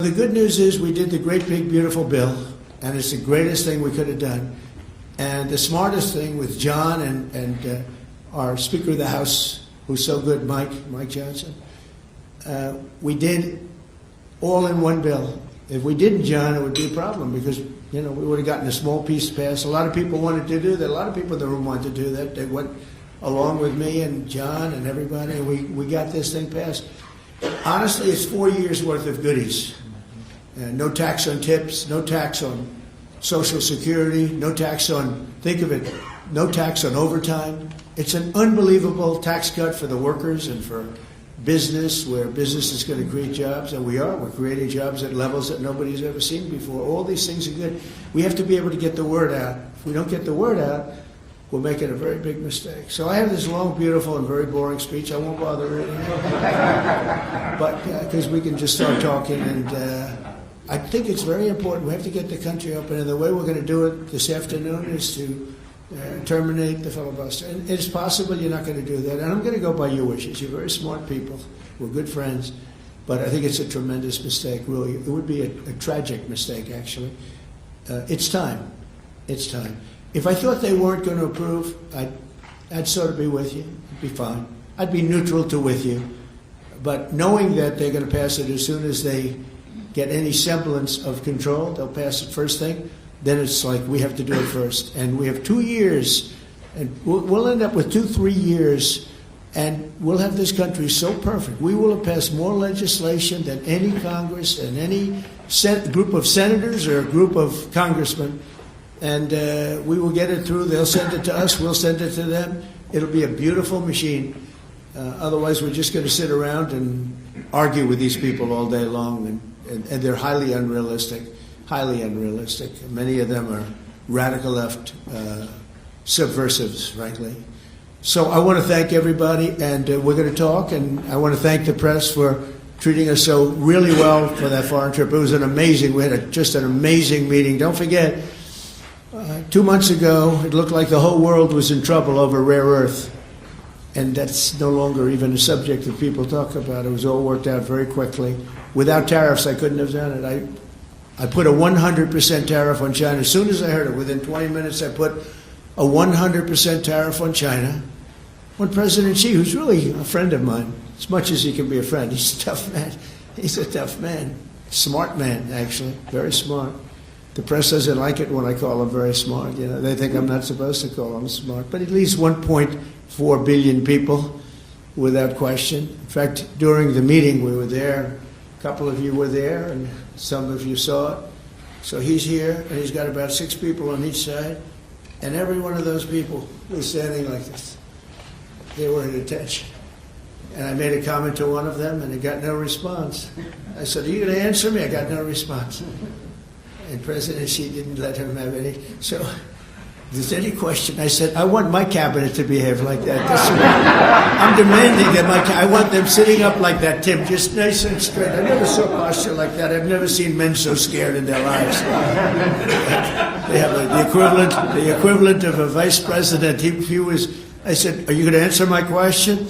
The good news is we did the great, big, beautiful bill, and it's the greatest thing we could have done. And the smartest thing with John and our Speaker of the House, who's so good, Mike Johnson, we did all in one bill. If we didn't, John, it would be a problem because, we would have gotten a small piece passed. A lot of people wanted to do that. A lot of people in the room wanted to do that. They went along with me and John and everybody, and we got this thing passed. Honestly, it's 4 years' worth of goodies. No tax on tips, no tax on Social Security, no tax on, think of it, no tax on overtime. It's an unbelievable tax cut for the workers and for business, where business is going to create jobs, and we're creating jobs at levels that nobody's ever seen before. All these things are good. We have to be able to get the word out. If we don't get the word out, we're making a very big mistake. So I have this long, beautiful, and very boring speech. I won't bother reading it, but because we can just start talking, and I think it's very important. We have to get the country open, and the way we're going to do it this afternoon is to terminate the filibuster. And it's possible you're not going to do that, and I'm going to go by your wishes. You're very smart people. We're good friends, but I think it's a tremendous mistake, really. It would be a tragic mistake, actually. It's time. It's time. If I thought they weren't going to approve, I'd sort of be with you. It'd be fine. I'd be neutral to with you. But knowing that they're going to pass it as soon as they get any semblance of control, they'll pass it first thing, then it's like we have to do it first. And we have 2 years, and we'll end up with 2-3 years, and we'll have this country so perfect. We will have passed more legislation than any Congress and any group of senators or a group of congressmen, and we will get it through. They'll send it to us, we'll send it to them. It'll be a beautiful machine. Otherwise, we're just going to sit around and argue with these people all day long, and they're highly unrealistic. Many of them are radical left subversives, frankly. So I want to thank everybody, and we're going to talk, and I want to thank the press for treating us so really well for that foreign trip. It was we had just an amazing meeting. Don't forget, 2 months ago, it looked like the whole world was in trouble over rare earth. And that's no longer even a subject that people talk about. It was all worked out very quickly. Without tariffs, I couldn't have done it. I put a 100% tariff on China. As soon as I heard it, within 20 minutes, I put a 100% tariff on China. When President Xi, who's really a friend of mine, as much as he can be a friend, he's a tough man. He's a tough man. Smart man, actually. Very smart. The press doesn't like it when I call him very smart. They think I'm not supposed to call him smart. But at least 1.4 billion people, without question. In fact, during the meeting, we were there. A couple of you were there, and some of you saw it. So he's here, and he's got about 6 people on each side, and every one of those people was standing like this. They were at attention. And I made a comment to one of them, and I got no response. I said, "Are you going to answer me?" I got no response. And President Xi didn't let him have any. So if there's any question, I said, I want my cabinet to behave like that. I'm demanding that I want them sitting up like that, Tim, just nice and straight. I never saw posture like that. I've never seen men so scared in their lives. They have the equivalent of a vice president. I said, "Are you going to answer my question?"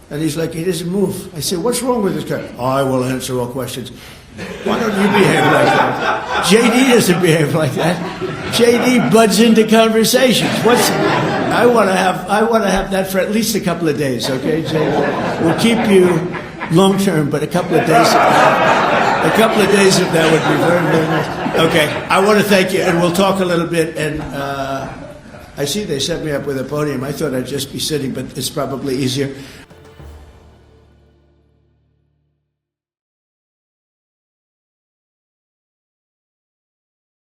And he's like, he doesn't move. I said, "What's wrong with this guy?" "I will answer all questions." Why don't you behave like that? JD doesn't behave like that. JD buds into conversations. I want to have that for at least a couple of days, okay, JD? We'll keep you long term, but a couple of days of that would be very, very nice. Okay, I want to thank you, and we'll talk a little bit. And I see they set me up with a podium. I thought I'd just be sitting, but it's probably easier.